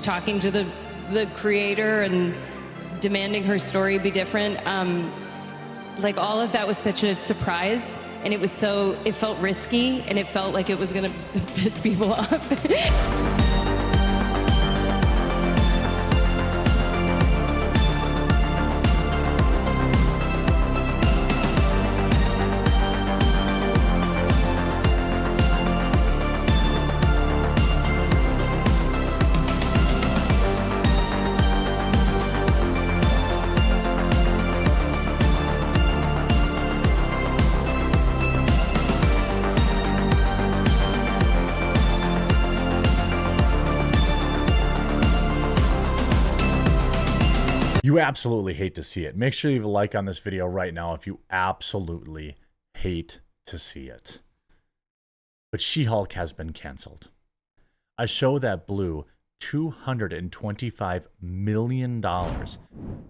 just talking to the creator and demanding her story be different. Like all of that was such a surprise, and it felt risky, and it felt like it was gonna piss people off. You absolutely hate to see it. Make sure you leave a like on this video right now if you absolutely hate to see it. But She-Hulk has been canceled. A show that blew $225 million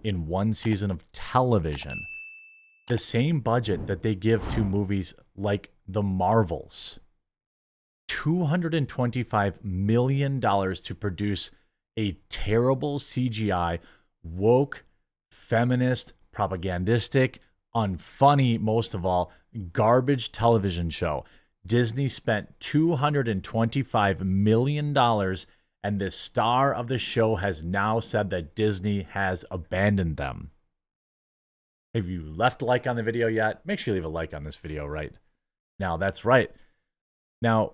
in one season of television. The same budget that they give to movies like The Marvels. $225 million to produce a terrible CGI, woke, feminist, propagandistic, unfunny, most of all, garbage television show. Disney spent $225 million, and the star of the show has now said that Disney has abandoned them. Have you left a like on the video yet? Make sure you leave a like on this video right now. That's right. Now,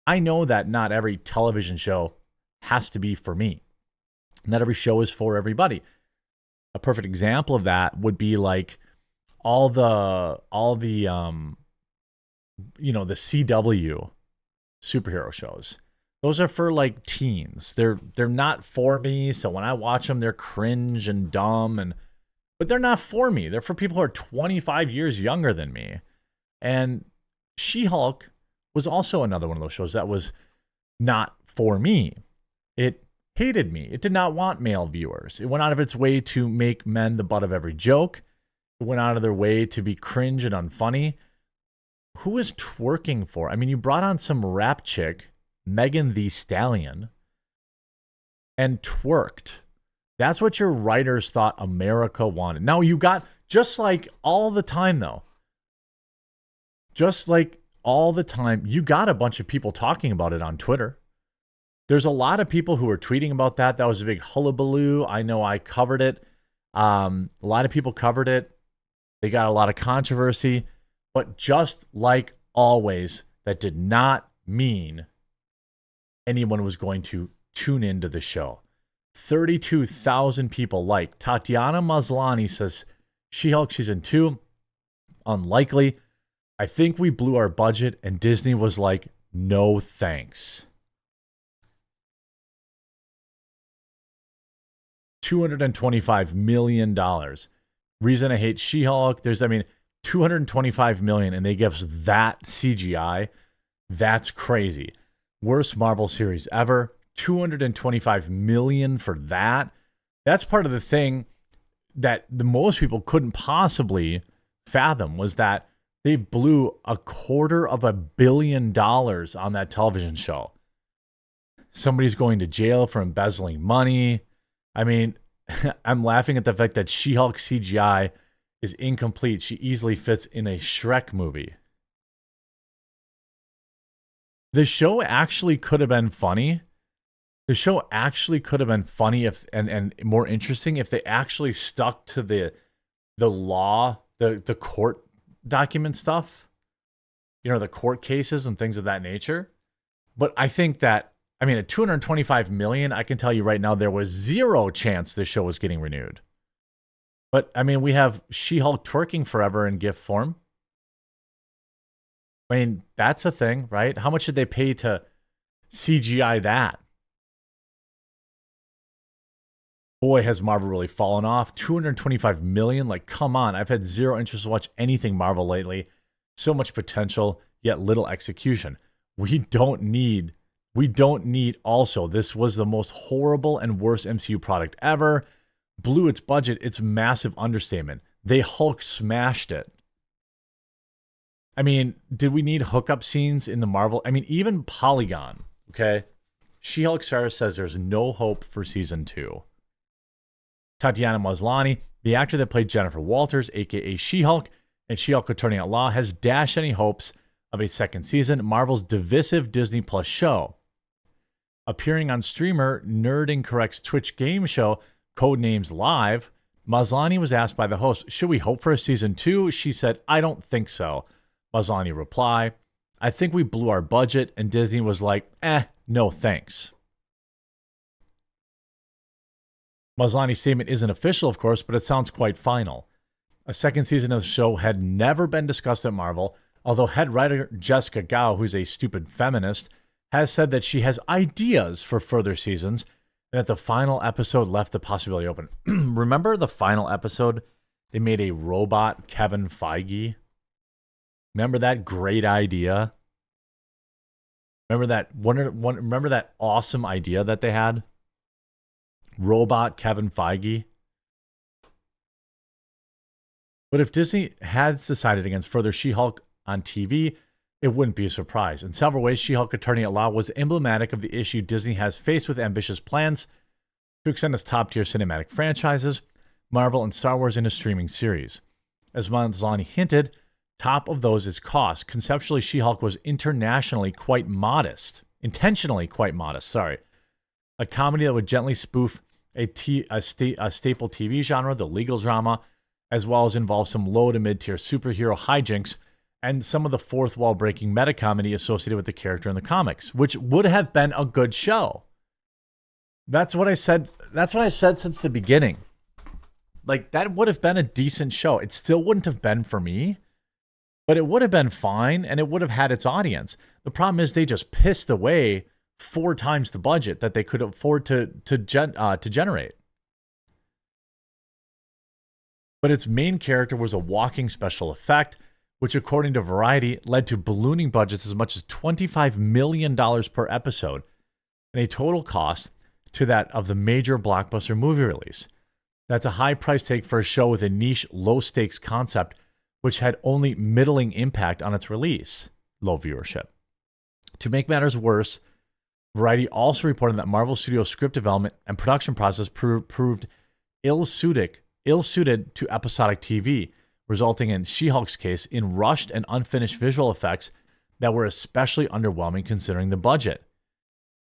I know that not every television show has to be for me. Not every show is for everybody. A perfect example of that would be like all the the CW superhero shows. Those are for like teens. They're not for me. So when I watch them, they're cringe and dumb, but they're not for me. They're for people who are 25 years younger than me. And She-Hulk was also another one of those shows that was not for me. It hated me. It did not want male viewers. It went out of its way to make men the butt of every joke. It went out of their way to be cringe and unfunny. Who is twerking for? I mean, you brought on some rap chick, Megan Thee Stallion, and twerked. That's what your writers thought America wanted. Now you got, just like all the time though, just like all the time, you got a bunch of people talking about it on Twitter. There's a lot of people who are tweeting about that. That was a big hullabaloo. I know I covered it. A lot of people covered it. They got a lot of controversy. But just like always, that did not mean anyone was going to tune into the show. 32,000 people liked. Tatiana Maslany says, She-Hulk Season 2, unlikely. I think we blew our budget, and Disney was like, no thanks. $225 million. Reason I hate She-Hulk, $225 million, and they give us that CGI. That's crazy. Worst Marvel series ever. $225 million for that. That's part of the thing that the most people couldn't possibly fathom, was that they blew $250 million on that television show. Somebody's going to jail for embezzling money. I mean, I'm laughing at the fact that She-Hulk CGI is incomplete. She easily fits in a Shrek movie. The show actually could have been funny. The show actually could have been funny and more interesting if they actually stuck to the law, the court document stuff. The court cases and things of that nature. But I think that, at $225 million, I can tell you right now, there was zero chance this show was getting renewed. But, we have She-Hulk twerking forever in GIF form. That's a thing, right? How much did they pay to CGI that? Boy, has Marvel really fallen off. $225 million? Like, come on. I've had zero interest to watch anything Marvel lately. So much potential, yet little execution. We don't need also, this was the most horrible and worst MCU product ever. Blew its budget. It's massive understatement. They Hulk smashed it. Did we need hookup scenes in the Marvel? Even Polygon, okay? She-Hulk Sarah says there's no hope for season 2. Tatiana Maslany, the actor that played Jennifer Walters, aka She-Hulk, and She-Hulk Attorney at Law, has dashed any hopes of a second season, Marvel's divisive Disney Plus show. Appearing on streamer Nerd Incorrect's Twitch game show, Codenames Live, Maslany was asked by the host, should we hope for a season 2? She said, I don't think so. Maslany replied, I think we blew our budget, and Disney was like, no thanks. Maslany's statement isn't official, of course, but it sounds quite final. A second season of the show had never been discussed at Marvel, although head writer Jessica Gao, who's a stupid feminist, has said that she has ideas for further seasons and that the final episode left the possibility open. Remember the final episode? They made a robot Kevin Feige. Remember that great idea? Remember that awesome idea that they had? Robot Kevin Feige. But if Disney had decided against further She-Hulk on TV, it wouldn't be a surprise. In several ways, She-Hulk Attorney at Law was emblematic of the issue Disney has faced with ambitious plans to extend its top-tier cinematic franchises, Marvel and Star Wars, into streaming series. As Maslany hinted, top of those is cost. Conceptually, She-Hulk was intentionally quite modest. A comedy that would gently spoof a staple TV genre, the legal drama, as well as involve some low to mid-tier superhero hijinks and some of the fourth wall breaking meta comedy associated with the character in the comics, which would have been a good show. That's what I said. That's what I said since the beginning. Like, that would have been a decent show. It still wouldn't have been for me, but it would have been fine and it would have had its audience. The problem is they just pissed away 4 times the budget that they could afford to generate. But its main character was a walking special effect, which, according to Variety, led to ballooning budgets as much as $25 million per episode, and a total cost to that of the major blockbuster movie release. That's a high price tag for a show with a niche, low-stakes concept, which had only middling impact on its release, low viewership. To make matters worse, Variety also reported that Marvel Studios' script development and production process proved ill-suited to episodic TV, resulting in She-Hulk's case in rushed and unfinished visual effects that were especially underwhelming considering the budget.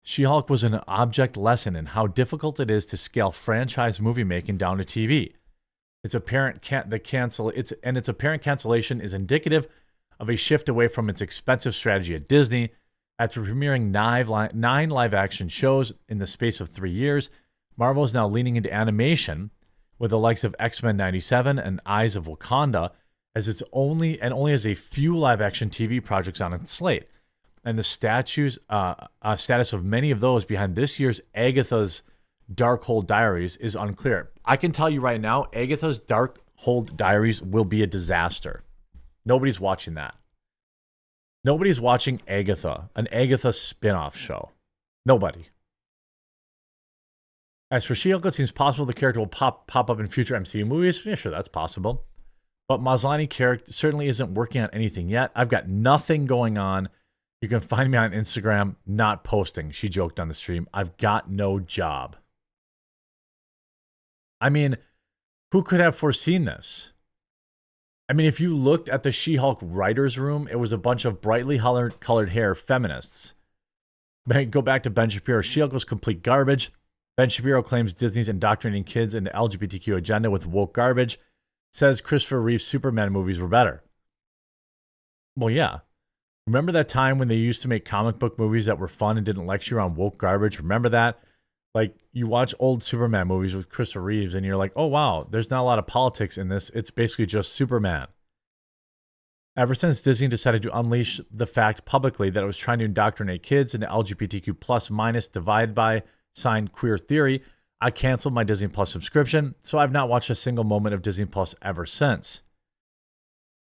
She-Hulk was an object lesson in how difficult it is to scale franchise movie making down to TV. Its apparent cancellation is indicative of a shift away from its expensive strategy at Disney. After premiering 9 live-action shows in the space of 3 years, Marvel is now leaning into animation, with the likes of X-Men 97 and Eyes of Wakanda, as its only has a few live-action TV projects on its slate. And the status of many of those behind this year's Agatha's Darkhold Diaries is unclear. I can tell you right now, Agatha's Darkhold Diaries will be a disaster. Nobody's watching that. Nobody's watching Agatha, an Agatha spin-off show. Nobody. As for She-Hulk, it seems possible the character will pop up in future MCU movies. Yeah, sure, that's possible. But Maslany character certainly isn't working on anything yet. I've got nothing going on. You can find me on Instagram not posting. She joked on the stream. I've got no job. I mean, who could have foreseen this? I mean, if you looked at the She-Hulk writer's room, it was a bunch of brightly colored hair feminists. Go back to Ben Shapiro. She-Hulk was complete garbage. Ben Shapiro claims Disney's indoctrinating kids into LGBTQ agenda with woke garbage. Says Christopher Reeve's Superman movies were better. Well, yeah. Remember that time when they used to make comic book movies that were fun and didn't lecture on woke garbage? Remember that? Like, you watch old Superman movies with Christopher Reeves and you're like, oh, wow, there's not a lot of politics in this. It's basically just Superman. Ever since Disney decided to unleash the fact publicly that it was trying to indoctrinate kids into LGBTQ plus minus divided by signed queer theory, I canceled my Disney Plus subscription, so I've not watched a single moment of Disney Plus ever since.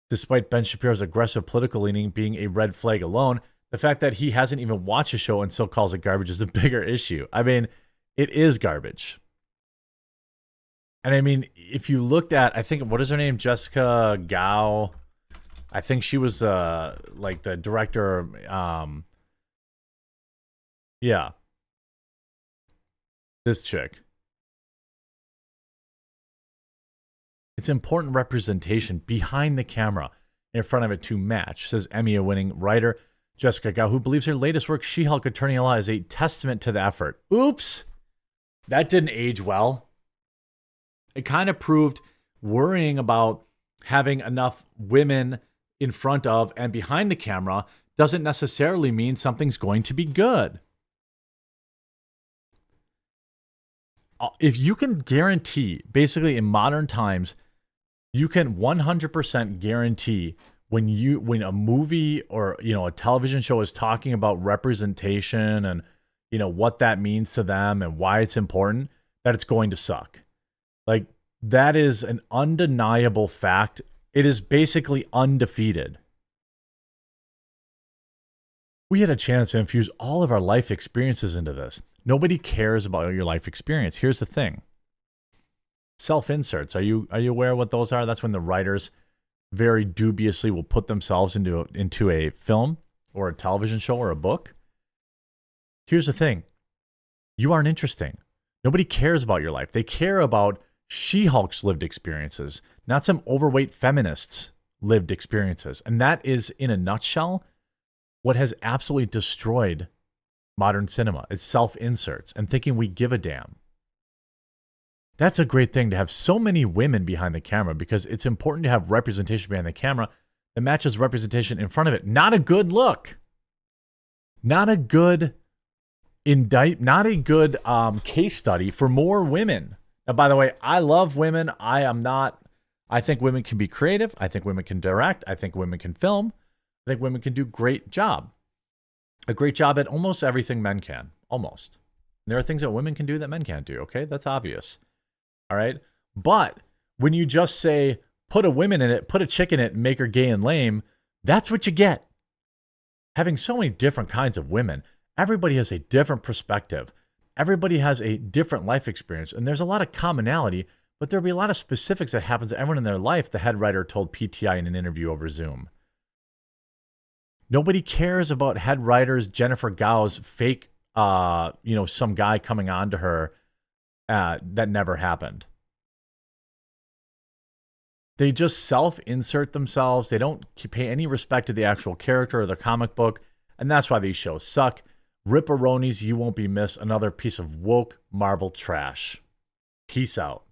Despite Ben Shapiro's aggressive political leaning being a red flag alone, the fact that he hasn't even watched the show and still calls it garbage is a bigger issue. I mean, it is garbage. And I mean, if you looked at, I think, what is her name? Jessica Gao. I think she was like the director. Yeah. This chick. It's important representation behind the camera in front of it to match, says Emmy-winning writer Jessica Gao, who believes her latest work, She-Hulk Attorney Law, is a testament to the effort. Oops! That didn't age well. It kind of proved worrying about having enough women in front of and behind the camera doesn't necessarily mean something's going to be good. If you can guarantee, basically in modern times, you can 100% guarantee when a movie or a television show is talking about representation and what that means to them and why it's important, that it's going to suck. Like, that is an undeniable fact. It is basically undefeated. We had a chance to infuse all of our life experiences into this. Nobody cares about your life experience. Here's the thing. Self-inserts. Are you aware of what those are? That's when the writers very dubiously will put themselves into a film or a television show or a book. Here's the thing. You aren't interesting. Nobody cares about your life. They care about She-Hulk's lived experiences, not some overweight feminists' lived experiences. And that is, in a nutshell, what has absolutely destroyed modern cinema. It's self-inserts and thinking we give a damn. That's a great thing to have so many women behind the camera, because it's important to have representation behind the camera that matches representation in front of it. Not a good look. Not a good case study for more women. Now, by the way, I love women. I think women can be creative. I think women can direct. I think women can film. I think women can do a great job at almost everything men can. Almost. There are things that women can do that men can't do. Okay, that's obvious. All right. But when you just say, put a woman in it, put a chick in it, and make her gay and lame, that's what you get. Having so many different kinds of women, everybody has a different perspective. Everybody has a different life experience, and there's a lot of commonality, but there'll be a lot of specifics that happens to everyone in their life, the head writer told PTI in an interview over Zoom. Nobody cares about head writers Jennifer Gao's fake, some guy coming on to her that never happened. They just self-insert themselves. They don't pay any respect to the actual character or the comic book, and that's why these shows suck. Ripperonis, you won't be missed. Another piece of woke Marvel trash. Peace out.